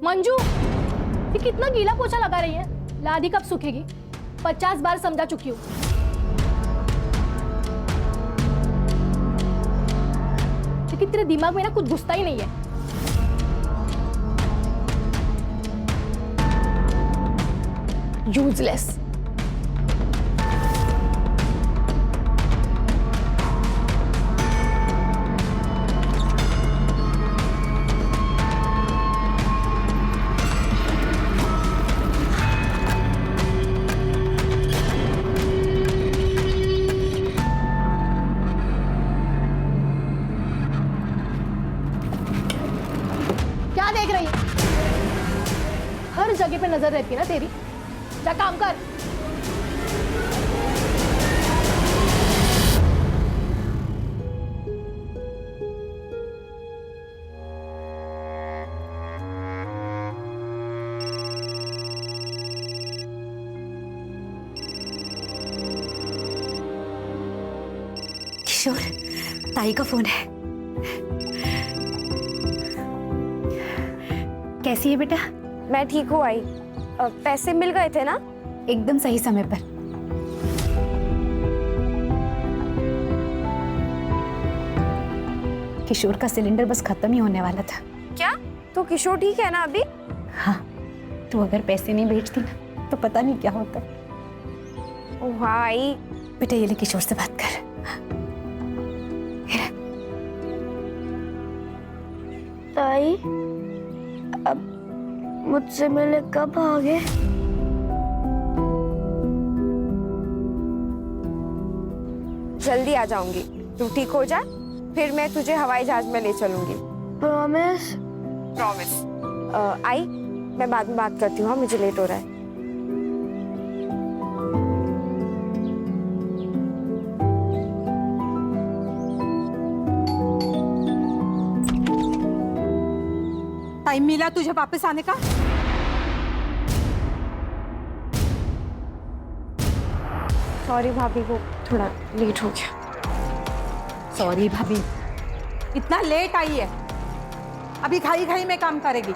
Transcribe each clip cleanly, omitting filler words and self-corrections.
मंजू, ये कितना गीला पोछा लगा रही है? लादी कब सूखेगी? 50 बार समझा चुकी हूँ। लेकिन तेरे दिमाग में ना कुछ घुसता ही नहीं है। यूजलेस। क्या देख रही है? हर जगह पे नजर रहती है ना तेरी। जा काम कर। किशोर, ताई का फोन है। कैसी है बेटा? मैं ठीक हूँ आई। पैसे मिल गए थे ना? एकदम सही समय पर। किशोर का सिलेंडर बस खत्म ही होने वाला था। क्या? तो किशोर ठीक है ना अभी? हाँ, तू अगर पैसे नहीं भेजती ना तो पता नहीं क्या होता। ओह आई। बेटा ये ले, किशोर से बात कर। ताई, अब मुझसे मिले कब आओगे? जल्दी आ जाऊंगी। तू ठीक हो जा, फिर मैं तुझे हवाई जहाज में ले चलूंगी। प्रॉमिस? प्रॉमिस। आई, मैं बाद में बात करती हूँ, मुझे लेट हो रहा है। टाइम मिला तुझे वापस आने का? सॉरी भाभी, को थोड़ा लेट हो गया। सॉरी भाभी, इतना लेट आई है, अभी खाई खाई में काम करेगी।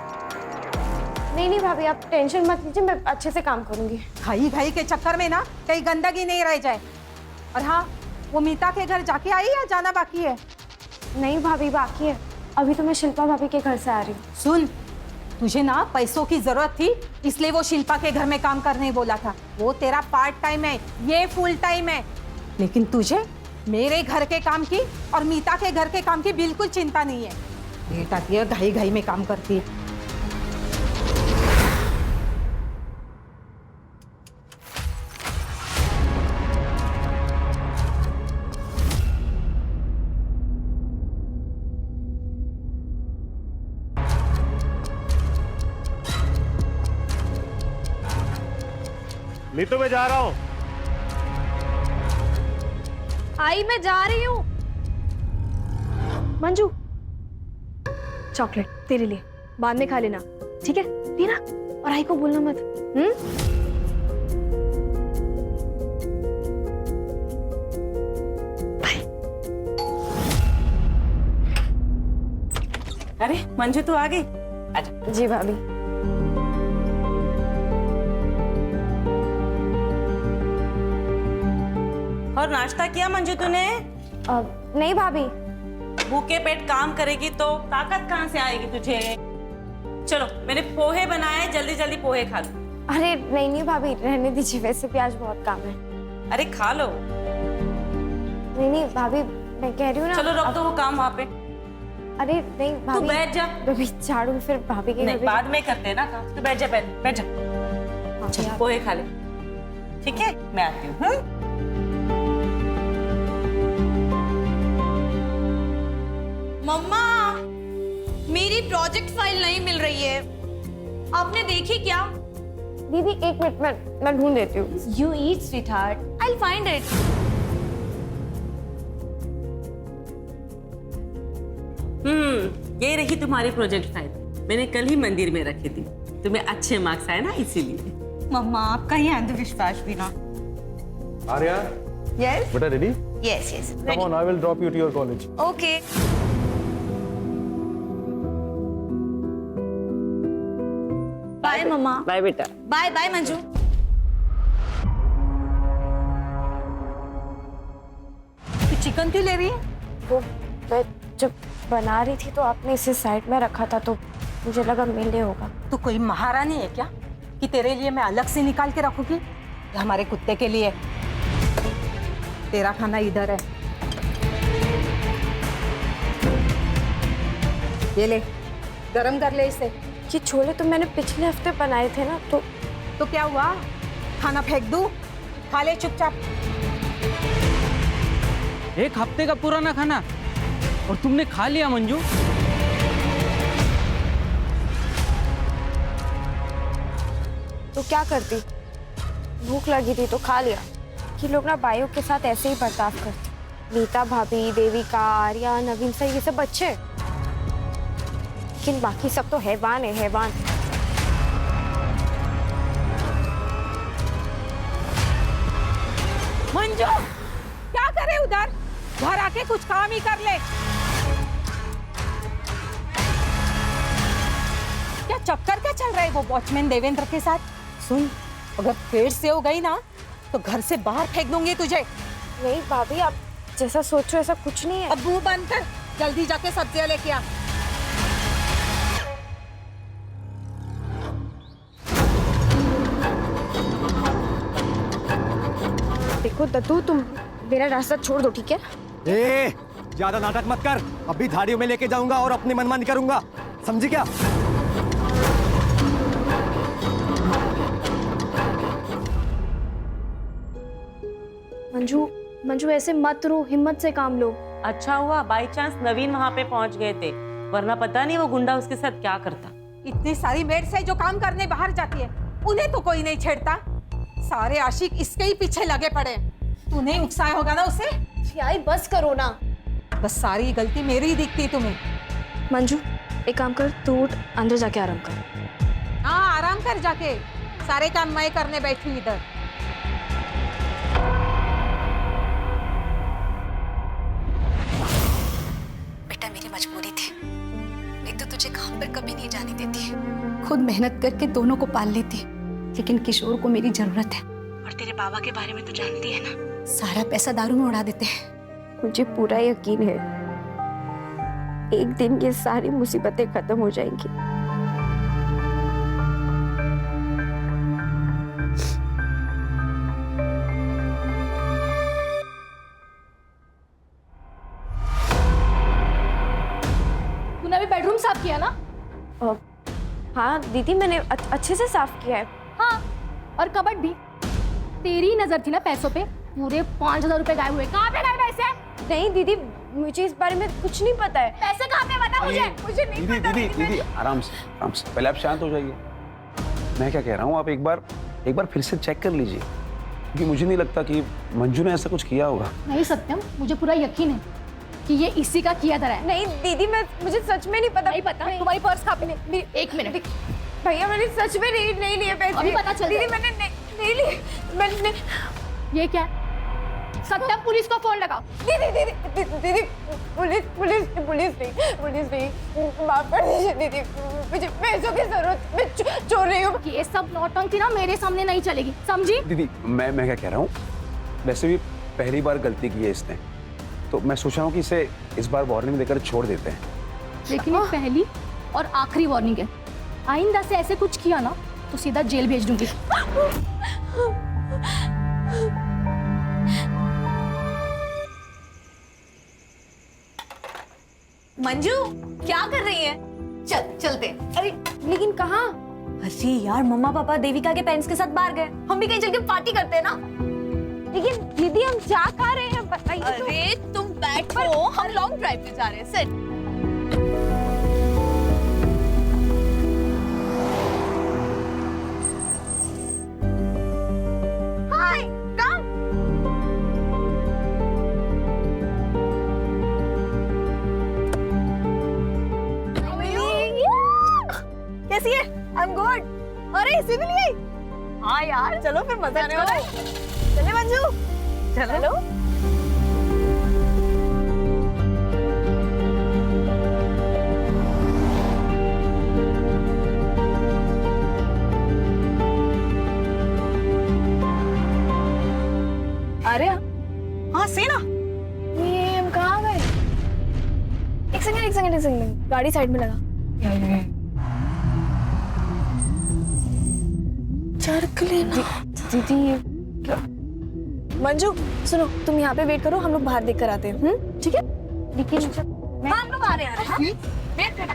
नहीं भाभी, आप टेंशन मत लीजिए, मैं अच्छे से काम करूंगी। खाई खाई के चक्कर में ना कहीं गंदगी नहीं रह जाए। और हाँ, वो मीता के घर जाके आई या जाना बाकी है? नहीं भाभी, बाकी है। अभी तो मैं शिल्पा भाभी के घर से आ रही हूँ। सुन, तुझे ना पैसों की जरूरत थी, इसलिए वो शिल्पा के घर में काम करने बोला था। वो तेरा पार्ट टाइम है, ये फुल टाइम है। लेकिन तुझे मेरे घर के काम की और मीता के घर के काम की बिल्कुल चिंता नहीं है। लेट आती है, घाई घाई में काम करती है। नीतू, मैं जा रहा हूँ। आई, मैं जा रही हूँ। मंजू, चॉकलेट तेरे लिए, बाद में खा लेना, ठीक है? पीना, और आई को बोलना मत। बाय। अरे मंजू, तू आ गई? आजा। जी भाभी। और नाश्ता किया मंजू तूने? नहीं भाभी। भूखे पेट काम करेगी तो ताकत कहाँ से आएगी तुझे? चलो, मैंने पोहे बनाए, जल्दी जल्दी पोहे खा लो। अरे नहीं भाभी, रहने दीजिए, वैसे भी आज बहुत काम है। अरे खा लो। नहीं भाभी, मैं कह रही हूँ ना। चलो रख दो वो काम वहाँ पे। अरे नहीं भाभी, तू बैठ जा। अभी झाड़ू फिर भाभी के नहीं, घर बाद में करते हैं ना काम। तू बैठ जा, बैठ जा। चल पोहे खा ले, ठीक है? मैं आती हूँ। मम्मा, मेरी प्रोजेक्ट फाइल नहीं मिल रही है, आपने देखी क्या? दीदी एक मिनट, मैं ढूंढ देती हूँ। You eat, sweetheart. I'll find it. ये रही तुम्हारी प्रोजेक्ट फाइल। मैंने कल ही मंदिर में रखी थी, तुम्हें अच्छे मार्क्स आए ना, इसीलिए। मम्मा, आपका ही अंधविश्वास भी ना। आर्या, Yes? बेटा ready? Yes, yes. Come on, I will drop you to your college. Okay. मम्मा। बाय बेटा। Bye bye Manju. तू चिकन क्यों ले रही है? वो मैं जब बना रही थी तो आपने इसे साइड में रखा था तो मुझे लगा मेले होगा। तू कोई महारानी है क्या कि तेरे लिए मैं अलग से निकाल के रखूंगी? ये हमारे कुत्ते के लिए। तेरा खाना इधर है, ये ले, गरम कर ले इसे। ये छोले तो मैंने पिछले हफ्ते बनाए थे ना, तो क्या हुआ? खाना फेंक दूं? खा ले चुपचाप। एक हफ्ते का पुराना खाना और तुमने खा लिया मंजू? तो क्या करती? भूख लगी थी तो खा लिया। ये लोग ना बाइयों के साथ ऐसे ही बर्ताव करते। नीता भाभी, देविका, आर्या, नवीन सर, ये सब अच्छे, लेकिन बाकी सब तो हैवान है, हैवान। मंजू, क्या करे उधर? घर आके कुछ काम ही कर ले। क्या चक्कर क्या चल रहा है वो वॉचमैन देवेंद्र के साथ? सुन, अगर फिर से हो गई ना तो घर से बाहर फेंक दूंगी तुझे। नहीं भाभी, आप जैसा सोचो ऐसा कुछ नहीं है। अब मुंह बंद कर, जल्दी जाके सब्जियां लेके आ। देखो दद्दू, तुम मेरा रास्ता छोड़ दो, ठीक है? ए, ज्यादा नाटक मत कर। अभी धाड़ियों में लेके जाऊंगा और अपनी मनमानी करूंगा, समझी क्या? मंजू, मंजू ऐसे मत रो, हिम्मत से काम लो। अच्छा हुआ बाई चांस नवीन वहाँ पे पहुँच गए थे, वरना पता नहीं वो गुंडा उसके साथ क्या करता। इतनी सारी मेड्स है जो काम करने बाहर जाती है, उन्हें तो कोई नहीं छेड़ता। सारे आशिक इसके ही पीछे लगे पड़े। तूने उकसाया होगा ना उसे। यार बस करो ना। बस सारी गलती मेरी ही दिखती तुम्हें। मंजू एक काम कर, तू उठ, अंदर जाके आराम कर। हाँ, आराम कर जाके, सारे काम मैं करने बैठी हूँ इधर। बेटा मेरी मजबूरी थी, नहीं तो तुझे काम पर कभी नहीं जाने देती। खुद मेहनत करके दोनों को पाल लेती, लेकिन किशोर को मेरी जरूरत है। और तेरे बाबा के बारे में तो जानती है ना, सारा पैसा दारू में उड़ा देते हैं। मुझे पूरा यकीन है एक दिन ये सारी मुसीबतें खत्म हो जाएंगी। तूने अभी बेडरूम साफ किया ना? हाँ दीदी, मैंने अच्छे से साफ किया है। हाँ, और कबर्ड भी। तेरी नजर थी ना पैसों पे, पूरे 5,000 रुपए गायब हुए। कहाँ पे गए पैसे? नहीं दीदी, मुझे इस बारे में कुछ नहीं पता है। पैसे कहाँ पे? बता मुझे। मुझे नहीं दीदी पता। दीदी दीदी आराम से पहले आप शांत हो जाइए। मैं क्या कह रहा हूँ, आप एक बार फिर से चेक कर लीजिए, क्योंकि मुझे नहीं लगता कि मंजू ने ऐसा कुछ किया होगा। नहीं सत्यम, मुझे पूरा यकीन है कि ये इसी का किया धरा है। नहीं दीदी, मुझे सच में नहीं पता। नहीं पता? तुम्हारी पर्स कहाँ पे? एक मिनट भैया, मैंने सच में नहीं लिए पैसे। अभी पता चल दीदी, मैंने नहीं लिए। मैंने ये क्या है? सत्यम, पुलिस को फोन लगाओ। दीदी, पुलिस नहीं, माफ कर दीजिए दीदी, मुझे पैसों की जरूरत, मैं चोर रही हूँ। ये सब नौटंकी ना मेरे सामने नहीं चलेगी, समझी? दीदी मैं क्या कह रहा हूँ, वैसे भी पहली बार गलती की है इसने, तो मैं सोच रहा हूँ कि इसे इस बार वार्निंग देकर छोड़ देते हैं। लेकिन ये पहली और आखिरी वार्निंग है। आइंदा से ऐसे कुछ किया ना तो सीधा जेल भेज दूंगी। मंजू क्या कर रही है? चलते। अरे लेकिन कहाँ? अरे यार, मम्मा पापा देविका के पेरेंट्स के साथ बाहर गए, हम भी कहीं चल के पार्टी करते हैं ना। लेकिन दीदी, हम जा कहाँ रहे हैं बताइए तो। अरे तुम बैठो, हम लॉन्ग ड्राइव पे जा रहे हैं। सिट। हाय, कम। कैसी है? I am good. अरे इसी के लिए? हाँ यार, चलो फिर मजा आने वाला है। चले मंजू, चलो। एक सेकंड गाड़ी साइड में लगा। चरक लेना। दीदी मंजू सुनो, तुम यहाँ पे वेट करो, हम लोग बाहर देख कर आते हैं। ठीक है? लेकिन हम लोग आ रहे हैं। वेट करना।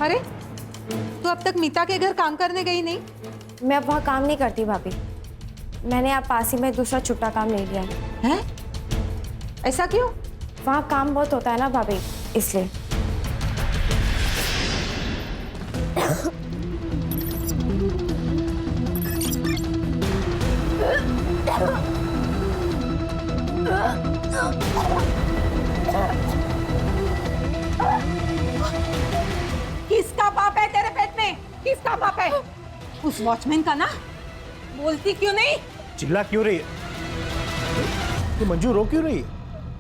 अरे तू अब तक मीता के घर काम करने गई नहीं? मैं अब वहाँ काम नहीं करती भाभी, मैंने आप पास ही में दूसरा छुट्टा काम ले लिया है। हैं? ऐसा क्यों? वहाँ काम बहुत होता है ना भाभी, इसलिए। किसका पाप है तेरे पेट में? किसका पाप है? उस वॉचमैन का ना? बोलती क्यों नहीं? चिल्ला क्यों रही है? तो मंजू रो क्यों रही है?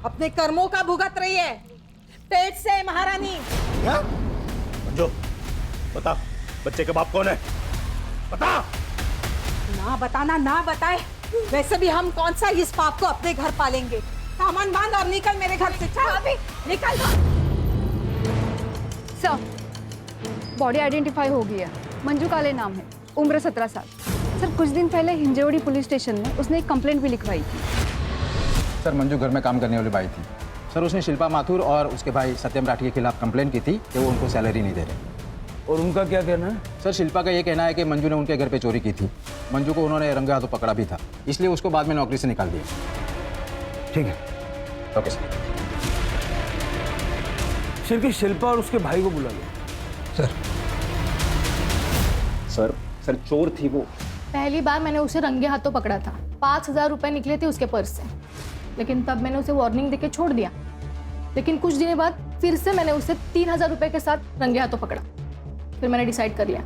अपने कर्मों का भुगत रही है, पेट से महारानी। क्या? मंजू बता, बच्चे का बाप कौन है? बता। ना बताना ना बताए, वैसे भी हम कौन सा इस पाप को अपने घर पालेंगे। सामान बांध और निकल मेरे घर से। चल निकल। सर बॉडी आइडेंटिफाई हो गई है। मंजू काले नाम है, उम्र 17 साल। सर कुछ दिन पहले हिंजवड़ी पुलिस स्टेशन में उसने एक कंप्लेंट भी लिखवाई थी। सर मंजू घर में काम करने वाली बाई थी सर। उसने शिल्पा माथुर और उसके भाई सत्यम राठी के खिलाफ कंप्लेंट की थी कि वो उनको सैलरी नहीं दे रहे। और उनका क्या कहना है? सर शिल्पा का ये कहना है कि मंजू ने उनके घर पे चोरी की थी। मंजू को उन्होंने रंगे हाथों पकड़ा भी था, इसलिए उसको बाद में नौकरी से निकाल दिया। ठीक है, ओके सर। सिर्फ शिल्पा और उसके भाई को बुला लो। सर सर सर चोर थी वो। पहली बार मैंने उसे रंगे हाथों पकड़ा था। 5,000 रुपए निकले थे उसके पर्स से, लेकिन तब मैंने उसे वार्निंग देके छोड़ दिया। लेकिन कुछ दिनों बाद फिर से मैंने उसे 3,000 रुपए के साथ रंगे हाथों पकड़ा। फिर मैंने डिसाइड कर लिया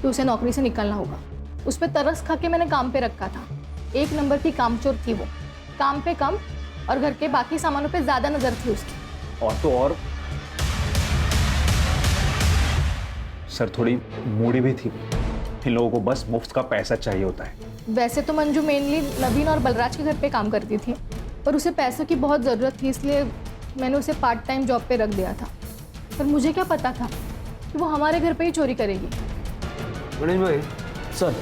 कि उसे नौकरी से निकालना होगा। उस पर तरस खा के मैंने काम पे रखा था। 1 नंबर की कामचोर थी वो, काम पे कम और घर के बाकी सामानों पे ज्यादा नजर थी उसकी। और तो और सर थोड़ी मूडी भी थी। इन लोगों को बस मुफ्त का पैसा चाहिए होता है। वैसे तो मंजू मेनली नवीन और बलराज के घर पे काम करती थी, पर उसे पैसों की बहुत ज़रूरत थी, इसलिए मैंने उसे पार्ट टाइम जॉब पे रख दिया था। पर मुझे क्या पता था कि वो हमारे घर पे ही चोरी करेगी। गणेश भाई सर,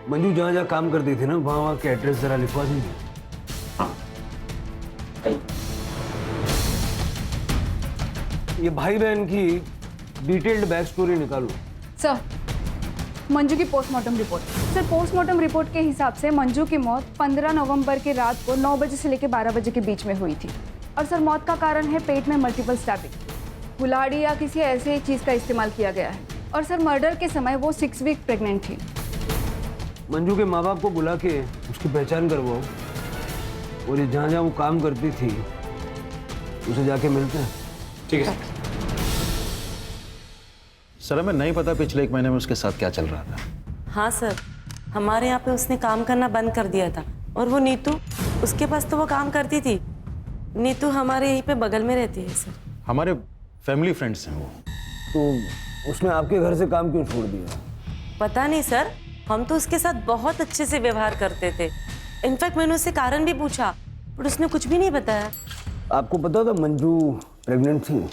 मंजू जहाँ जहाँ काम करती थी ना, वहाँ के एड्रेस जरा लिखवा दीजिए। ये भाई बहन की डिटेल्ड बैक स्टोरी निकालो। सर मंजू की postmortem report. Sir postmortem report के हिसाब से मंजू की मौत 15 नवंबर की रात को 9 बजे से लेकर 12 बजे के बीच में हुई थी। और सर मौत का कारण है पेट में मल्टीपल स्टैबिंग, कुल्हाड़ी या किसी ऐसे चीज़ का इस्तेमाल किया गया है। और सर मर्डर के समय वो 6 वीक प्रेग्नेंट थी। मंजू के माँ बाप को बुला के उसकी पहचान करवाओ, और ये जहाँ जहाँ वो काम करती थी उसे जाके मिलते हैं। ठीक है सर। हमें नहीं पता पिछले 1 महीने में उसके साथ क्या चल रहा था। हाँ सर, हमारे यहाँ पे उसने काम करना बंद कर दिया था। और वो नीतू, उसके पास तो वो काम करती थी। नीतू हमारे यहीं पे बगल में रहती है सर। हमारे फैमिली फ्रेंड्स हैं वो। तो उसने आपके घर से काम क्यों छोड़ दिया? पता नहीं सर, हम तो उसके साथ बहुत अच्छे से व्यवहार करते थे। इनफैक्ट मैंने उससे कारण भी पूछा, पर उसने कुछ भी नहीं बताया। आपको पता था मंजू प्रेग्नेंट थी?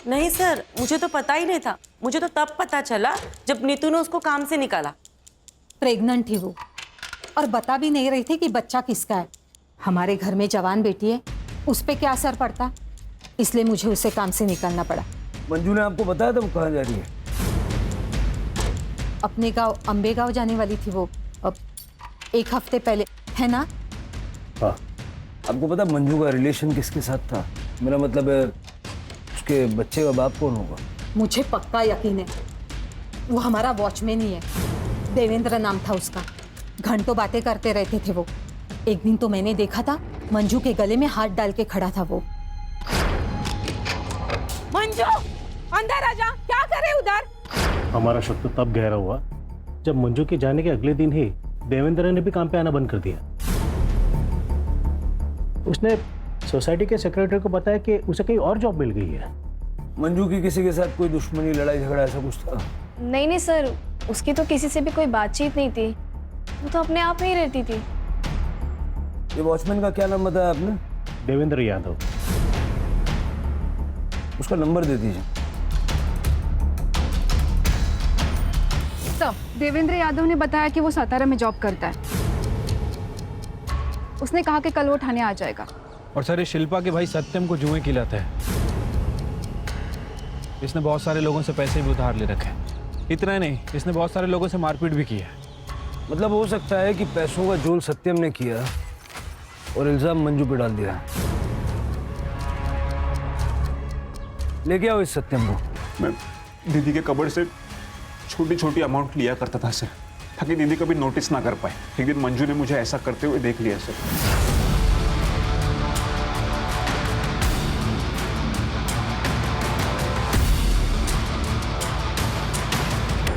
नहीं सर, मुझे तो पता ही नहीं था। मुझे तो तब पता चला जब नीतू ने उसको काम से निकाला। प्रेग्नेंट थी वो, और बता भी नहीं रही थी कि बच्चा किसका है। हमारे घर में जवान बेटी है, उस पर क्या असर पड़ता, इसलिए मुझे उसे काम से निकालना पड़ा। मंजू ने आपको बताया था वो कहाँ जा रही है? अपने गांव अंबे गांव जाने वाली थी वो, अब 1 हफ्ते पहले, है ना? हाँ। आपको पता मंजू का रिलेशन किसके साथ था? मेरा मतलब है उसके बच्चे का बाप कौन होगा? मुझे पक्का यकीन है वो हमारा वॉचमैन ही है। देवेंद्र नाम था उसका। घंटों बातें करते रहते थे वो। एक दिन तो मैंने देखा था मंजू के गले में हाथ डाल के खड़ा था वो। मंजू अंदर आ जा, क्या करे उधर? हमारा शक तो तब गहरा हुआ जब मंजू के जाने के अगले दिन ही देवेंद्र ने भी काम पे आना बंद कर दिया। उसने सोसाइटी के सेक्रेटरी को बताया कि उसे कहीं और जॉब मिल गई है। मंजू की किसी के साथ कोई दुश्मनी, लड़ाई झगड़ा ऐसा कुछ था? नहीं नहीं सर, उसकी तो किसी से भी कोई बातचीत नहीं थी, वो तो अपने आप में ही रहती थी। ये वॉचमैन का क्या नाम बताया आपने? देवेंद्र यादव। उसका नंबर दे दीजिए। सर, देवेंद्र यादव ने बताया कि वो सातारा में जॉब करता है। उसने कहा कि कल वो थाने आ जाएगा। और सर, ये शिल्पा के भाई सत्यम को जुए की लत है। इसने बहुत सारे लोगों से पैसे भी उधार ले रखे हैं। इतना ही नहीं, इसने बहुत सारे लोगों से मारपीट भी की है। मतलब हो सकता है कि पैसों का जोल सत्यम ने किया और इल्जाम मंजू पे डाल दिया। लेके आओ इस सत्यम को। मैं दीदी के कबड़ से छोटी छोटी अमाउंट लिया करता था सर, ताकि दीदी कभी नोटिस ना कर पाए। एक दिन मंजू ने मुझे ऐसा करते हुए देख लिया सर।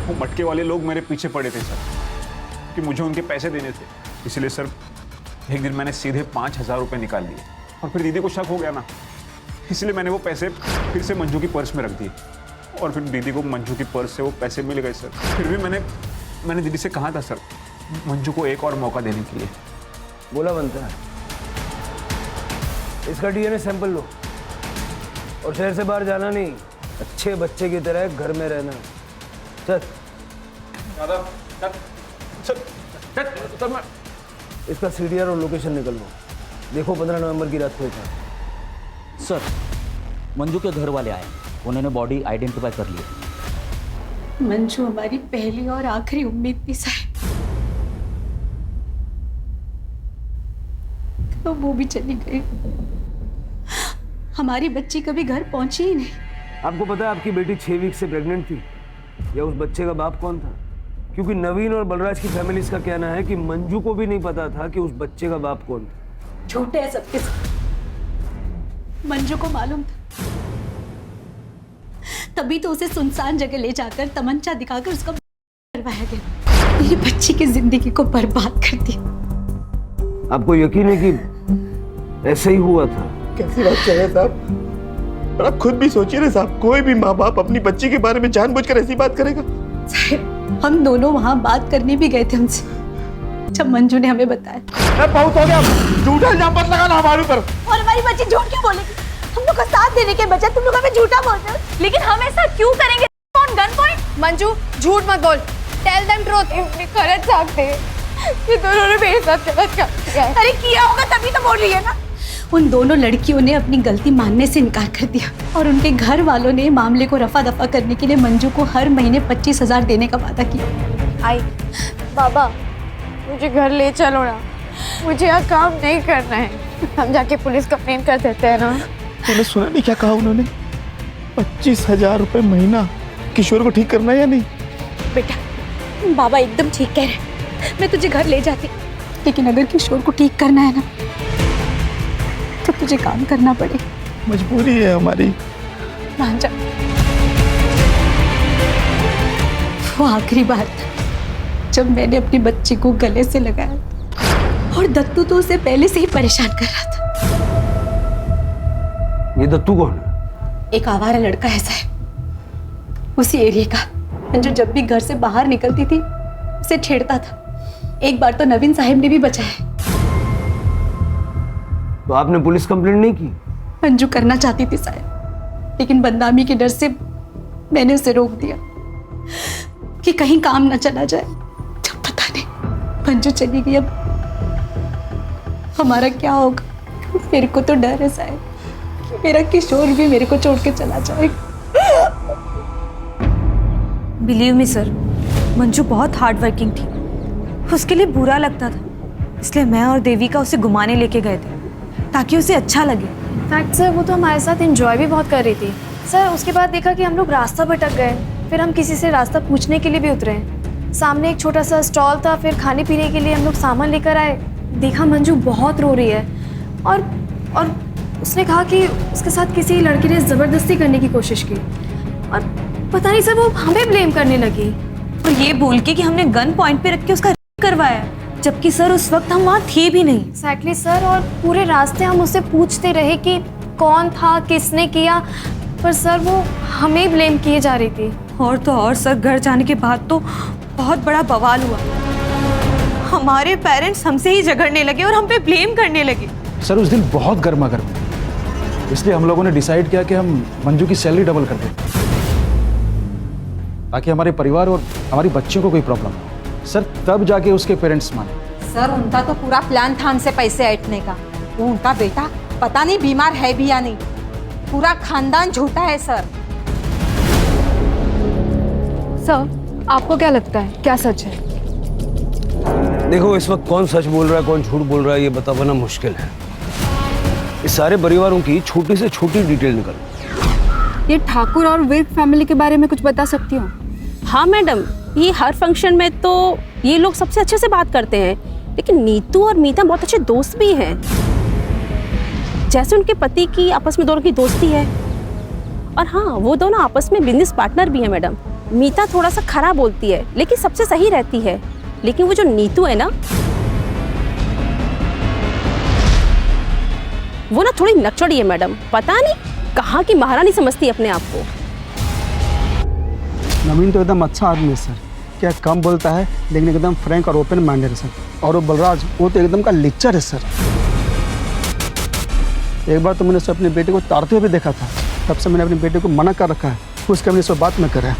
वो मटके वाले लोग मेरे पीछे पड़े थे सर, कि मुझे उनके पैसे देने थे। इसलिए सर एक दिन मैंने सीधे 5,000 रुपये निकाल लिए और फिर दीदी को शक हो गया ना, इसलिए मैंने वो पैसे फिर से मंजू की पर्स में रख दिए और फिर दीदी को मंजू की पर्स से वो पैसे मिल गए सर। फिर भी मैंने दीदी से कहा था सर, मंजू को एक और मौका देने के लिए। बोला बनता है। इसका डीएनए सैंपल लो और शहर से बाहर जाना नहीं, अच्छे बच्चे की तरह घर में रहना। चल इसका सीडीआर और लोकेशन निकल लो। देखो 15 नवंबर की रात को था। सर, मंजू के घर वाले आए, उन्होंने बॉडी आइडेंटिफाई कर ली। मंजू हमारी पहली और आखिरी उम्मीद थी साहब, तो वो भी चली गई। हमारी बच्ची कभी घर पहुंची ही नहीं। आपको पता है आपकी बेटी 6 वीक से प्रेग्नेंट थी? या उस बच्चे का बाप कौन था? क्योंकि नवीन और बलराज की फैमिली का कहना है कि मंजू को भी नहीं पता था कि उस बच्चे का बाप कौन था। झूठे है सबके सब। मंजू को मालूम था, तभी तो उसे सुनसान जगह ले जाकर तमंचा दिखाकर उसका करवाया गया। मेरी बच्ची की जिंदगी को बर्बाद कर दिया। आपको यकीन है कि ऐसा ही हुआ था? कैसी बात कर रहे हैं साहब? पर आप खुद भी सोचिए ना साहब, कोई भी माँ बाप अपनी बच्ची के बारे में जानबूझकर ऐसी बात करेगा? साहब, हम दोनों वहां बात करने भी गए थे उनसे, जब मंजू ने हमें बताया। बहुत हो गया, झूठा इल्जाम मत लगाना हमारे ऊपर। और हमारी बच्ची झूठ क्यों बोलेगी? हम लोग का साथ देने के बजाय तुम लोग हमें झूठा बोलते हो। लेकिन हम ऐसा क्यों करेंगे? On gun point? मंजू झूठ मत बोल, टेल देम ट्रूथ। गलत सकते ये दोनों ने मेरे साथ गलत काम किया है। अरे किया होगा तभी तो बोल रही है ना। उन दोनों लड़कियों ने अपनी गलती मानने से इनकार कर दिया और उनके घर वालों ने मामले को रफा दफा करने के लिए मंजू को हर महीने 25,000 देने का वादा किया। आई बाबा, मुझे घर ले चलो ना, मुझे यहाँ काम नहीं करना है। हम जाके पुलिस कंप्लेन कर देते हैं ना। तूने सुना नहीं क्या कहा उन्होंने? 25,000 रुपये महीना। किशोर को ठीक करना है या नहीं? बेटा, बाबा एकदम ठीक कह रहे हैं। मैं तुझे घर ले जाती, लेकिन अगर किशोर को ठीक करना है ना, तो तुझे काम करना पड़े। मजबूरी है हमारी। मान जा। वो आखिरी बार था जब मैंने अपनी बच्ची को गले से लगाया था, और दत्तू तो उसे पहले से ही परेशान कर रहा था। ये दत्तू कौन है? एक आवारा लड़का है साहब, उसी एरिया का, जो जब भी घर से बाहर निकलती थी उसे छेड़ता था। एक बार तो नवीन साहब ने भी बचाया। तो आपने पुलिस कंप्लेंट नहीं की? मंजू करना चाहती थी साहब, लेकिन बदनामी के डर से मैंने उसे रोक दिया कि कहीं काम न चला जाए। जब पता नहीं मंजू चली गई, अब हमारा क्या होगा? मेरे को तो डर है साहब कि मेरा किशोर भी मेरे को छोड़ के चला जाएगा। बिलीव मी सर, मंजू बहुत हार्ड वर्किंग थी। उसके लिए बुरा लगता था, इसलिए मैं और देविका उसे घुमाने लेके गए थे ताकि उसे अच्छा लगे। फैक्ट सर, वो तो हमारे साथ एंजॉय भी बहुत कर रही थी। सर, उसके बाद देखा कि हम लोग रास्ता भटक गए, फिर हम किसी से रास्ता पूछने के लिए भी उतरे। सामने एक छोटा सा स्टॉल था, फिर खाने पीने के लिए हम लोग सामान लेकर आए। देखा मंजू बहुत रो रही है और उसने कहा कि उसके साथ किसी लड़की ने ज़बरदस्ती करने की कोशिश की, और पता नहीं सर वो हमें ब्लेम करने लगी, और ये बोल के कि हमने गन पॉइंट पे रख के उसका रेप करवाया। जबकि सर उस वक्त हम वहाँ थे भी नहीं। एग्जैक्टली सर, और पूरे रास्ते हम उससे पूछते रहे कि कौन था, किसने किया, पर सर वो हमें ब्लेम किए जा रही थी। और तो और सर, घर जाने के बाद तो बहुत बड़ा बवाल हुआ। हमारे पेरेंट्स हमसे ही झगड़ने लगे और हम पे ब्लेम करने लगे। सर उस दिन बहुत गर्मा गर्म, इसलिए हम लोगों ने डिसाइड किया कि हम मंजू की सैलरी डबल कर दें, ताकि हमारे परिवार और हमारी बच्चियों को कोई प्रॉब्लम हो। सर तब जाके उसके पेरेंट्स माने। सर उनका तो पूरा प्लान था हमसे पैसे ऐंठने का। वो उनका बेटा पता नहीं बीमार है भी या नहीं, पूरा खानदान झूठा है सर। सर आपको क्या लगता है, क्या सच है? देखो, इस वक्त कौन सच बोल रहा है कौन झूठ बोल रहा है ये बता पाना मुश्किल है। इस सारे परिवारों की छोटी से छोटी डिटेल निकल। ये ठाकुर और विर्क फैमिली के बारे में कुछ बता सकती हो? हाँ मैडम, ये हर फंक्शन में तो ये लोग सबसे अच्छे से बात करते हैं, लेकिन नीतू और मीता बहुत अच्छे दोस्त भी हैं। जैसे उनके पति की आपस में दोनों की दोस्ती है। और हाँ, वो दोनों आपस में बिजनेस पार्टनर भी हैं मैडम। मीता थोड़ा सा खराब बोलती है लेकिन सबसे सही रहती है, लेकिन वो जो नीतू है ना, वो ना थोड़ी नकचड़ी है मैडम। पता नहीं कहाँ की महारानी समझती है अपने आप को। नवीन तो एकदम अच्छा आदमी है सर, क्या कम बोलता है लेकिन एकदम फ्रैंक और ओपन माइंडेड है सर। और वो बलराज, वो तो एकदम का लिक्चर है सर। एक बार तो मैंने उसे अपने बेटे को तारते हुए भी देखा था, तब से मैंने अपने बेटे को मना कर रखा है उसके हमने सब बात में करे।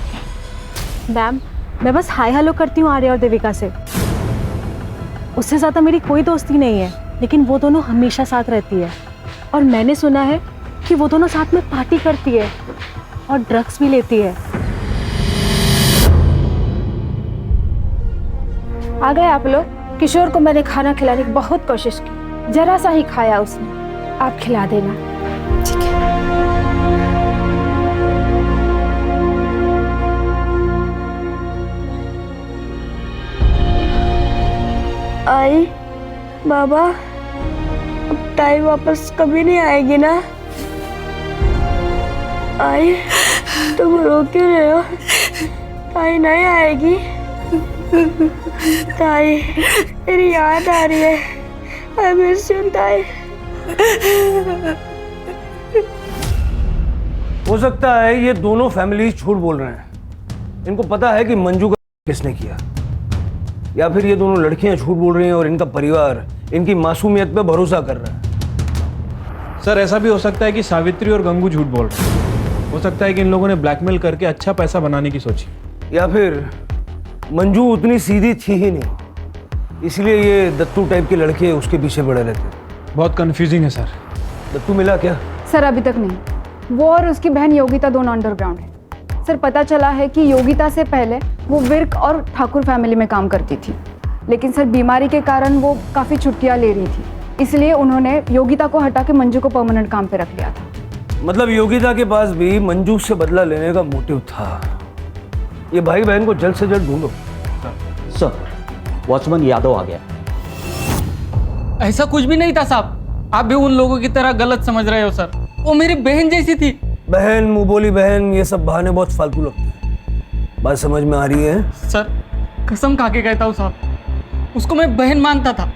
मैम, मैं बस हाय हेलो करती हूँ आर्या और देविका से, उससे ज़्यादा मेरी कोई दोस्ती नहीं है, लेकिन वो दोनों हमेशा साथ रहती है। और मैंने सुना है कि वो दोनों साथ में पार्टी करती है और ड्रग्स भी लेती है। आ गए आप लोग। किशोर को मैंने खाना खिलाने की बहुत कोशिश की, जरा सा ही खाया उसने। आप खिला देना। ठीक है। आई बाबा, अब ताई वापस कभी नहीं आएगी ना? आई तुम रो क्यों रहे हो? ताई नहीं आएगी? ताई तेरी याद आ रही है। आई मिस यू ताई। हो सकता है ये दोनों फैमिली झूठ बोल रहे हैं। इनको पता है कि मंजू का किसने किया, या फिर ये दोनों लड़कियां झूठ बोल रही हैं और इनका परिवार इनकी मासूमियत पे भरोसा कर रहा है। सर ऐसा भी हो सकता है कि सावित्री और गंगू झूठ बोल रहे हैं। हो सकता है कि इन लोगों ने ब्लैकमेल करके अच्छा पैसा बनाने की सोची, या फिर मंजू उतनी सीधी थी ही नहीं, इसलिए ये दत्तू टाइप के लड़के उसके पीछे पड़े रहते। बहुत कंफ्यूजिंग है सर। दत्तू मिला क्या? सर अभी तक नहीं। वो और उसकी बहन योगिता दोनों अंडरग्राउंड है। सर पता चला है कि योगिता से पहले वो विर्क और ठाकुर फैमिली में काम करती थी, लेकिन सर बीमारी के कारण वो काफ़ी छुट्टियां ले रही थी, इसलिए उन्होंने योगिता को हटा के मंजू को परमानेंट काम पे रख लिया था। मतलब योगिता के पास भी मंजू से बदला लेने का मोटिव था। ये भाई बहन को जल्द से जल्द ढूंढो। सर वॉचमैन यादव आ गया। ऐसा कुछ भी नहीं था साहब, आप भी उन लोगों की तरह गलत समझ रहे हो सर। वो मेरी बहन जैसी थी। बहन, मुंह बोली बहन, ये सब बहाने बहुत फालतू लगते हैं। बात समझ में आ रही है? सर कसम खा के कहता हूँ साहब, उसको मैं बहन मानता था।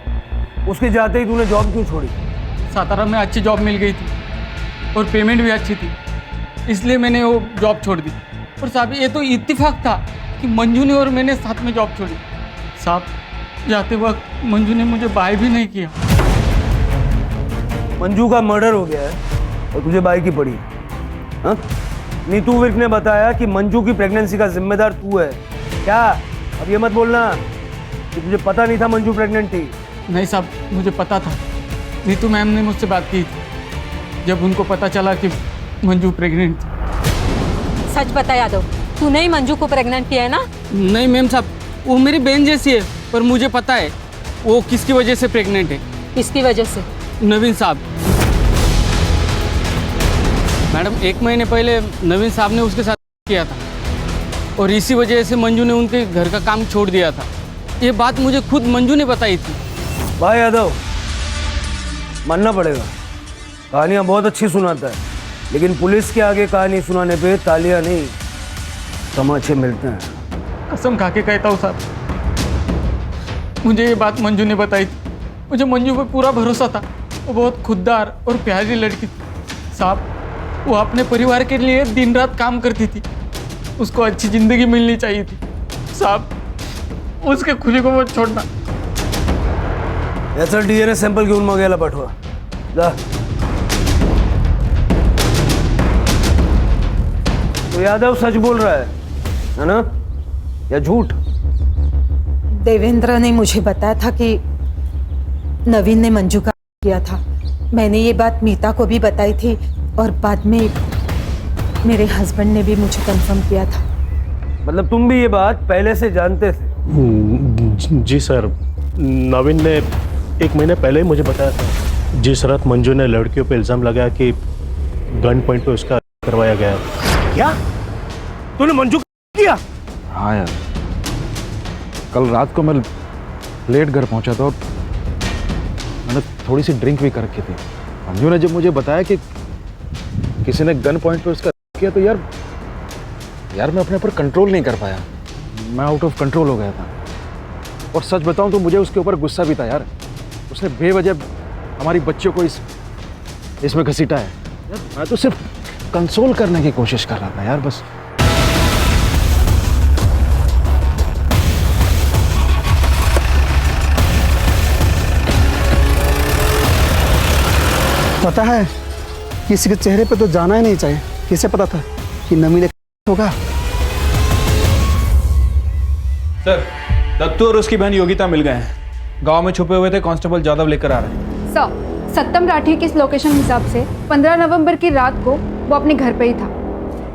उसके जाते ही तूने जॉब क्यों छोड़ी? सातारा में अच्छी जॉब मिल गई थी और पेमेंट भी अच्छी थी, इसलिए मैंने वो जॉब छोड़ दी। और साहब ये तो इत्तेफाक था कि मंजू ने और मैंने साथ में जॉब छोड़ी। साहब जाते वक्त मंजू ने मुझे बाय भी नहीं किया। मंजू का मर्डर हो गया है और तुझे बाई की पड़ी। हाँ? नीतू विर्क ने बताया कि मंजू की प्रेगनेंसी का जिम्मेदार तू है। क्या? अब ये मत बोलना कि तुझे पता नहीं था मंजू प्रेग्नेंट थी। नहीं साहब, मुझे पता था। नीतू मैम ने मुझसे बात की थी जब उनको पता चला कि मंजू प्रेग्नेंट थी। सच बता यादव, तूने ही मंजू को प्रेग्नेंट किया है ना? नहीं मैम साहब, वो मेरी बहन जैसी है, पर मुझे पता है वो किसकी वजह से प्रेग्नेंट है। किसकी वजह से? नवीन साहब। मैडम 1 महीने पहले नवीन साहब ने उसके साथ किया था और इसी वजह से मंजू ने उनके घर का काम छोड़ दिया था। ये बात मुझे खुद मंजू ने बताई थी। भाई यादव, मानना पड़ेगा, कहानियाँ बहुत अच्छी सुनाता है, लेकिन पुलिस के आगे कहानी सुनाने पे तालियां नहीं तमाचे मिलते हैं। कसम खा के कहता हूँ साहब, मुझे ये बात मंजू ने बताई थी। मुझे मंजू पे पूरा भरोसा था। वो बहुत खुददार और प्यारी लड़की थी साहब। वो अपने परिवार के लिए दिन रात काम करती थी। उसको अच्छी ज़िंदगी मिलनी चाहिए थी साहब। उसके खुशी को मत छोड़ना। याचा DNA सॅम्पल घेऊन मग याला पाठवा जा। तो यादव सच बोल रहा है ना, या झूठ? देवेंद्र ने मुझे बताया था कि नवीन ने मंजू का किया था। मैंने ये बात मीता को भी बताई थी और बाद में मेरे हस्बैंड ने भी मुझे कंफर्म किया था। मतलब तुम भी ये बात पहले से जानते थे? जी सर, नवीन ने 1 महीने पहले ही मुझे बताया था। जिस रात मंजू ने लड़कियों पे इल्ज़ाम लगाया कि गन पॉइंट पे उसका करवाया गया है। क्या तूने मंजू का किया? हाँ यार, कल रात को मैं लेट घर पहुंचा था और मैंने थोड़ी सी ड्रिंक भी कर रखी थी। मंजू ने जब मुझे बताया कि किसी ने गन पॉइंट पे उसका किया तो यार मैं अपने ऊपर कंट्रोल नहीं कर पाया। मैं आउट ऑफ कंट्रोल हो गया था। और सच बताऊं तो मुझे उसके ऊपर गुस्सा भी था यार। उसने बेवजह हमारी बच्चियों को इसमें घसीटा है। यार मैं तो सिर्फ कंसोल करने की कोशिश कर रहा था यार, बस। पता है, किसी के चेहरे पे तो जाना ही नहीं चाहिए। किसे पता था कि नवीन होगा? सर, दत्तू और उसकी बहन योगिता मिल गए हैं। गांव में छुपे हुए थे, कांस्टेबल जादव लेकर आ रहे हैं। सर, सत्यम राठी की इस लोकेशन हिसाब से 15 नवंबर की रात को वो अपने घर पे ही था।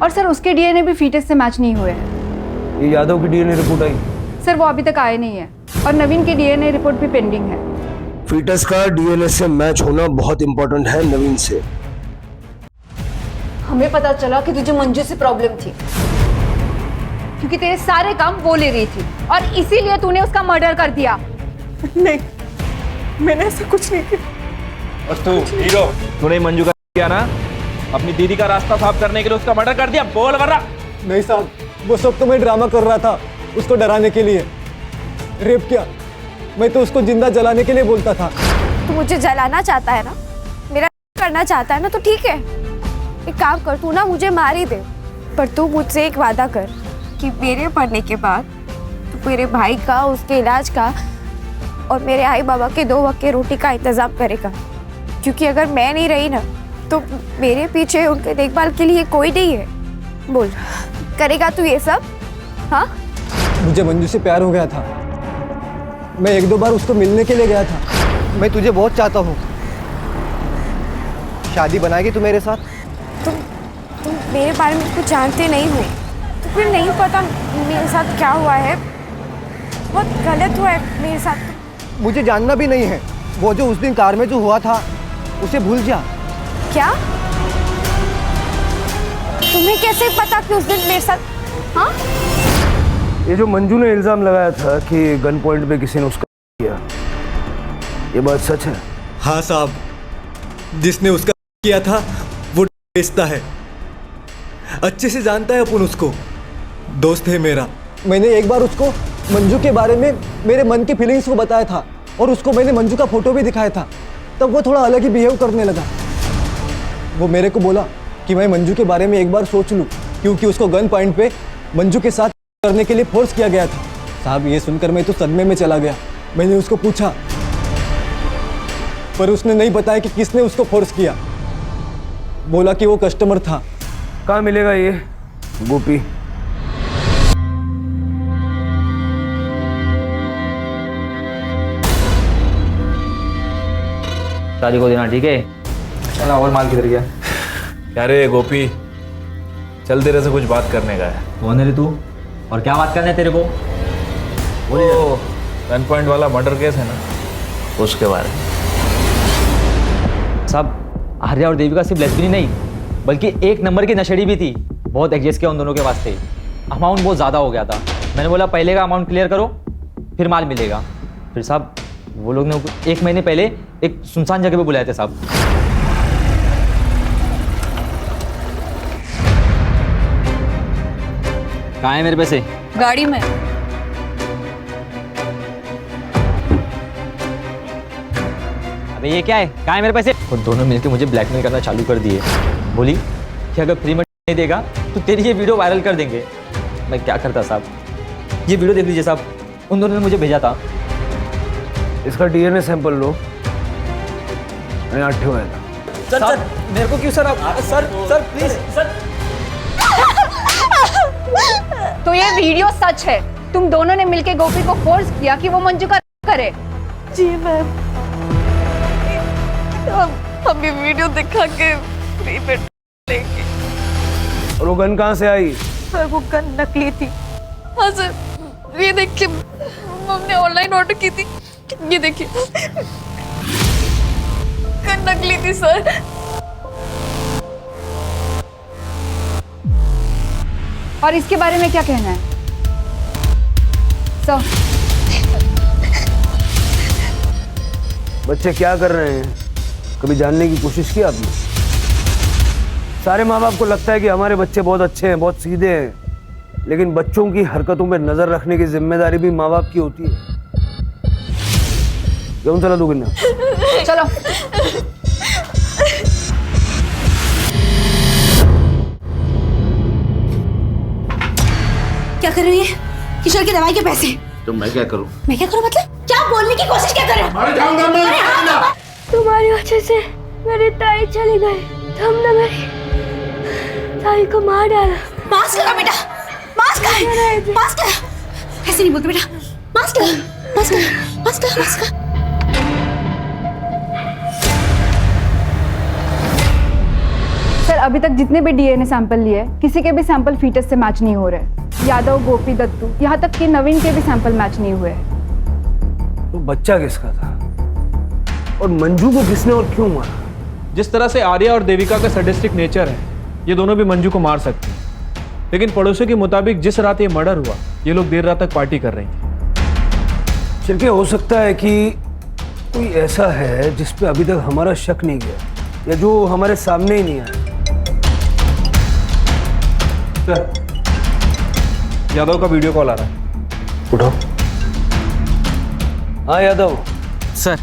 और सर, उसके डीएनए भी फीटस से मैच नहीं हुए हैं। ये यादव की DNA रिपोर्ट आई? सर, वो अभी तक आए नहीं है। और नवीन की डीएनए रिपोर्ट भी पेंडिंग है। फीटस का DNA से मैच होना बहुत इंपॉर्टेंट है नवीन से। हमें पता चला कि तुझे मंजू से प्रॉब्लम थी, क्योंकि तेरे सारे काम वो ले रही थी और इसीलिए तूने उसका मर्डर कर दिया। नहीं, मैंने ऐसा कुछ नहीं किया। और तू हीरो, तूने मंजू का किया ना? अपनी दीदी का रास्ता साफ करने के लिए उसका मर्डर कर दिया। बोल वरना। नहीं साहब, वो सब तो मैं ड्रामा कर रहा था उसको डराने के लिए। रेप किया, मैं तो उसको जिंदा जलाने के लिए बोलता था। तू मुझे जलाना चाहता है ना, मेरा करना चाहता है ना, तो ठीक है, एक काम कर, तू ना मुझे मार ही दे, पर तू मुझसे एक वादा कर कि मेरे मरने के बाद तू मेरे भाई का, उसके इलाज का और मेरे आई बाबा के 2 वक्त के रोटी का इंतजाम करेगा। क्योंकि अगर मैं नहीं रही ना तो मेरे पीछे उनके देखभाल के लिए कोई नहीं है। बोल, करेगा तू ये सब? हाँ, मुझे मंजू से प्यार हो गया था। मैं 1-2 बार उसको मिलने के लिए गया था। मैं तुझे बहुत चाहता हूँ। शादी बनाएगी तू मेरे साथ? तुम मेरे बारे में कुछ जानते नहीं हो, तो फिर नहीं पता मेरे साथ क्या हुआ है। बहुत गलत हुआ है मेरे साथ। मुझे जानना भी नहीं है। वो जो उस दिन कार में जो हुआ था उसे भूल जा। क्या? तुम्हें कैसे पता कि उस दिन मेरे साथ? हाँ, ये जो मंजू ने इल्जाम लगाया था कि गन पॉइंट पे किसी ने उसका किया, ये बात सच है? हाँ साहब, जिसने उसका किया था वो बेचता है। अच्छे से जानता है अपन उसको, दोस्त है मेरा। मैंने एक बार उसको मंजू के बारे में मेरे मन की फीलिंग्स को बताया था और उसको मैंने मंजू का फोटो भी दिखाया था। तब वो थोड़ा अलग ही बिहेव करने लगा। वो मेरे को बोला कि मैं मंजू के बारे में एक बार सोच लूं, क्योंकि उसको गन पॉइंट पे मंजू के साथ करने के लिए फोर्स किया गया था। साहब, ये सुनकर मैं तो सदमे में चला गया। मैंने उसको पूछा, पर उसने नहीं बताया कि किसने उसको फोर्स किया। बोला कि वो कस्टमर था। कहाँ मिलेगा ये गोपी? शादी को देना, ठीक है? चला, और माल किधर गया? अरे गोपी, चल तेरे से कुछ बात करने का है। कौन है रे तू, और क्या बात करना है तेरे को? वो गन पॉइंट वाला मर्डर केस है ना, उसके बारे में। साहब, आर्या और देविका सिर्फ लेस्बियन नहीं बल्कि 1 नंबर की नशेड़ी भी थी। बहुत एडजस्ट किया उन दोनों के वास्ते। अमाउंट बहुत ज़्यादा हो गया था। मैंने बोला पहले का अमाउंट क्लियर करो, फिर माल मिलेगा। फिर साहब, वो लोग ने 1 महीने पहले एक सुनसान जगह पे बुलाए थे साहब। कहाँ है मेरे पैसे? गाड़ी में। अबे ये क्या है, कहाँ है मेरे पैसे? और दोनों मिलकर मुझे ब्लैकमेल करना चालू कर दिए। बोली कि अगर फ्री में नहीं देगा तो तेरी ये वीडियो वायरल कर देंगे। मैं क्या करता साहब, ये वीडियो देख लीजिए साहब, उन दोनों ने मुझे भेजा था। इसका डीएनए सैंपल लो, मैंने आज ठेवाया था। सर मेरे को क्यों सर आप सर प्लीज सर। तो ये वीडियो सच है? तुम दोनों ने मिलके गोपी को फोर्स किया कि वो मंजू का करे? जी मैम, हम ये वीडियो दिखा के फ्री में लेंगे। और वो गन कहाँ से आई? सर वो गन नकली थी। हाँ सर, ये देखिए हमने ऑनलाइन ऑर्डर की थी, ये देखिए गन नकली थी सर। और इसके बारे में क्या कहना है सर? बच्चे क्या कर रहे हैं, कभी जानने की कोशिश की आपने? सारे माँ बाप को लगता है कि हमारे बच्चे बहुत अच्छे हैं, बहुत सीधे हैं, लेकिन बच्चों की हरकतों पर नजर रखने की जिम्मेदारी भी माँ बाप की होती है। क्यों चला तू किन्ना? चलो। क्या कर रही है? किशोर की दवाई के पैसे। तो मैं क्या करूं? मैं क्या करूं मतलब? क्या बोलने की कोशिश क्या कर रहे हो? अरे जाऊंगा मैं। तुम्हारी वजह से मेरी ताई चली गई, तुमने मेरी ताई को मार डाला। मास्क लगा बेटा, मास्क लगा, मास्क लगा। ऐसे नहीं बोलते बेटा, मास्क लगा, मास्क लगा, मास्क लगा, मास्क लगा। सर अभी तक जितने भी डीएनए सैंपल लिए किसी के भी सैंपल फीटस से मैच नहीं हो रहे। यादव, गोपी, दत्तू, यहाँ तक कि नवीन के भी सैंपल मैच नहीं हुए। तो बच्चा किसका था और मंजू को किसने और क्यों मारा? जिस तरह से आर्या और देविका का सैडिस्टिक नेचर है, ये दोनों भी मंजू को मार सकते हैं। लेकिन पड़ोसियों के मुताबिक जिस रात ये मर्डर हुआ, ये लोग देर रात तक पार्टी कर रही थी। चिरके हो सकता है कि कोई ऐसा है जिस पे अभी तक हमारा शक नहीं गया, या जो हमारे सामने ही नहीं आया। सर, यादव का वीडियो कॉल आ रहा है। उठाओ। हाँ यादव। सर,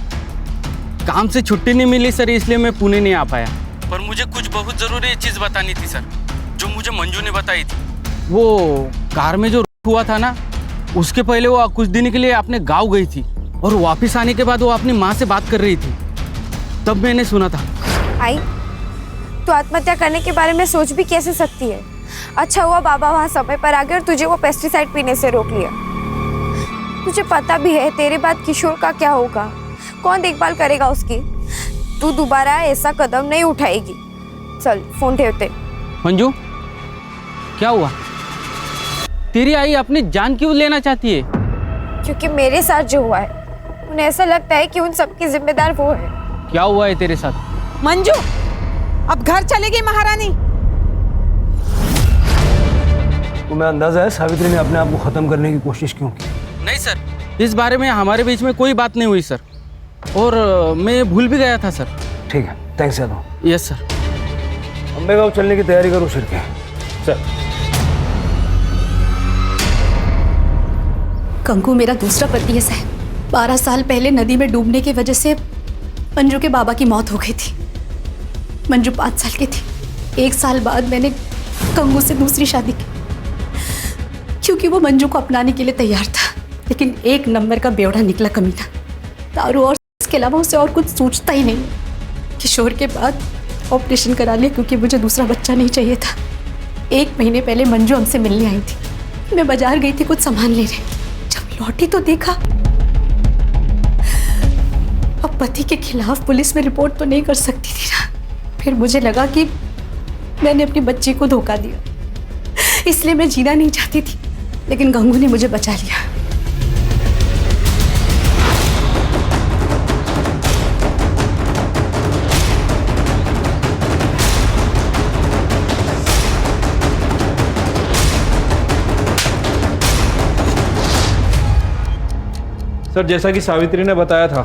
काम से छुट्टी नहीं मिली सर, इसलिए मैं पुणे नहीं आ पाया। पर मुझे कुछ बहुत ज़रूरी चीज़ बतानी थी सर, जो मुझे मंजू ने बताई थी। वो कार में जो हुआ था ना, उसके पहले वो कुछ दिन के लिए अपने गांव गई थी, और वापस आने के बाद वो अपनी माँ से बात कर रही थी। तब मैंने सुना था। आई, तू आत्महत्या करने के बारे में सोच भी कैसे सकती है? अच्छा हुआ बाबा वहाँ समय पर आ गए और तुझे वो पेस्टिसाइड पीने से रोक लिया। तुझे पता भी है तेरे बाद किशोर का क्या होगा, कौन देखभाल करेगा उसकी? तू दोबारा ऐसा कदम नहीं उठाएगी। चल फोन ठेवते। मंजू, क्या हुआ? तेरी आई अपनी जान क्यों लेना चाहती है? क्योंकि मेरे साथ जो हुआ है, उन्हें ऐसा लगता है कि उन सबकी जिम्मेदार वो है। क्या हुआ है तेरे साथ? मंजू, अब घर चलेगी महारानी। तुम्हें अंदाजा है सावित्री ने अपने आप को खत्म करने की कोशिश क्यों की? नहीं सर, इस बारे में हमारे बीच में कोई बात नहीं हुई सर, और मैं भूल भी गया था सर। ठीक है, thanks Yadav. Yes sir. Ambegaon चलने की तैयारी करो शिरके। सर। कंकु मेरा दूसरा पति है साहब। 12 साल पहले नदी में डूबने की वजह से मंजू के बाबा की मौत हो गई थी। मंजू 5 साल की थी। 1 साल बाद मैंने कंगू से दूसरी शादी की, क्योंकि वो मंजू को अपनाने के लिए तैयार था। लेकिन 1 नंबर का बेवड़ा निकला कमीना। दारू और इसके अलावा उसे और कुछ सोचता ही नहीं। किशोर के बाद ऑपरेशन करा लिया, क्योंकि मुझे दूसरा बच्चा नहीं चाहिए था। 1 महीने पहले मंजू हमसे मिलने आई थी। मैं बाजार गई थी कुछ सामान लेने। जब लौटी तो देखा, अब पति के खिलाफ पुलिस में रिपोर्ट तो नहीं कर सकती थी ना। फिर मुझे लगा कि मैंने अपनी बच्ची को धोखा दिया, इसलिए मैं जीना नहीं चाहती थी। लेकिन गंगू ने मुझे बचा लिया। सर, जैसा कि सावित्री ने बताया था,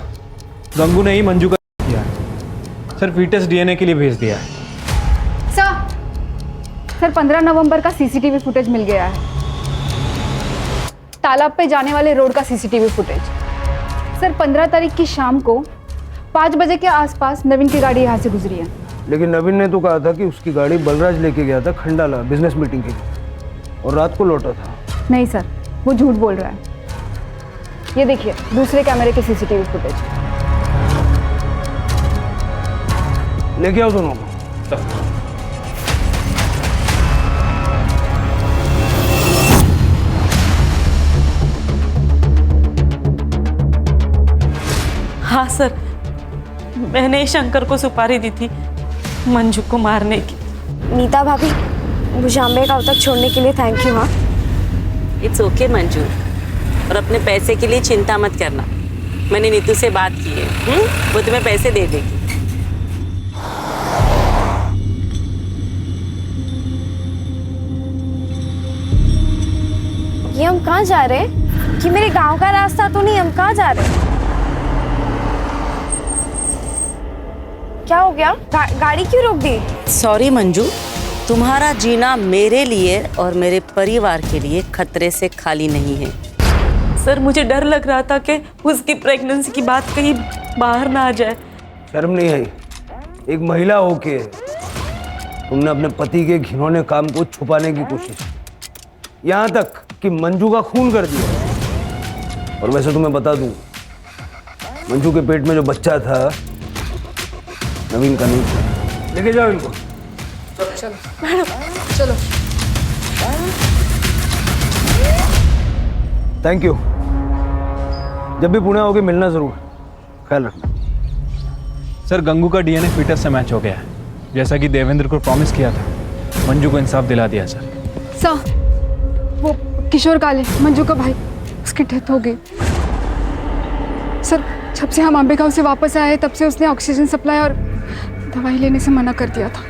गंगू ने ही मंजू का किया है। सर, फीटस डीएनए के लिए भेज दिया है। सर 15 नवंबर का सीसीटीवी फुटेज मिल गया है। तालाब पे जाने वाले रोड का सीसीटीवी फुटेज। सर 15 तारीख की शाम को 5 बजे के आसपास नवीन की गाड़ी यहाँ से गुजरी है। लेकिन नवीन ने तो कहा था कि उसकी गाड़ी बलराज लेके गया था खंडाला बिजनेस मीटिंग के लिए और रात को लौटा था। नहीं सर, वो झूठ बोल रहा है। ये देखिए दूसरे कैमरे के सीसीटीवी फुटेज। लेके आओ दोनों को। हाँ सर, मैंने शंकर को सुपारी दी थी मंजू को मारने की। नीता भाभी, मुझे अम्बे गांव तक छोड़ने के लिए थैंक यू। हाँ, इट्स ओके मंजू, और अपने पैसे के लिए चिंता मत करना। मैंने नीतू से बात की है, वो तुम्हें पैसे दे देगी। ये हम कहाँ जा रहे हैं? कि मेरे गांव का रास्ता तो नहीं, हम कहाँ जा रहे हैं? क्या हो गया? गाड़ी क्यों रोक दी? सॉरी मंजू, तुम्हारा जीना मेरे लिए और मेरे परिवार के लिए खतरे से खाली नहीं है। सर, मुझे डर लग रहा था कि उसकी प्रेगनेंसी की बात कहीं बाहर ना आ जाए। शर्म नहीं आई? एक महिला होके तुमने अपने पति के घिनौने काम को छुपाने की कोशिश, यहाँ तक कि मंजू का खून कर दिया। और वैसे तुम्हें बता दूं, मंजू के पेट में जो बच्चा था नवीन का नहीं था। लेके जाओ इनको। चलो चलो। Thank you. जब भी पुणे आओगे मिलना जरूर, ख्याल रखना। सर, गंगू का डीएनए फीटस से मैच हो गया है, जैसा कि देवेंद्र को प्रॉमिस किया था। मंजू को इंसाफ दिला दिया सर। सर, वो किशोर काले, मंजू का भाई, उसकी डेथ हो गई। सर, जब से हम अम्बे गांव से वापस आए तब से उसने ऑक्सीजन सप्लाई और दवाई लेने से मना कर दिया था।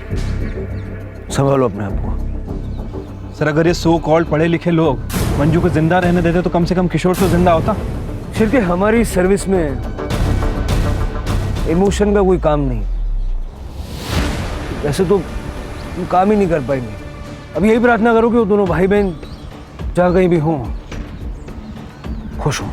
संभालो अपने आप को। सर, अगर ये सो कॉल्ड पढ़े लिखे लोग मंजू को जिंदा रहने देते तो कम से कम किशोर तो जिंदा होता। फिर के हमारी सर्विस में इमोशन का कोई काम नहीं। वैसे तो काम ही नहीं कर पाएंगे। अब यही प्रार्थना करो कि वो दोनों भाई बहन जहाँ कहीं भी हों खुश हों।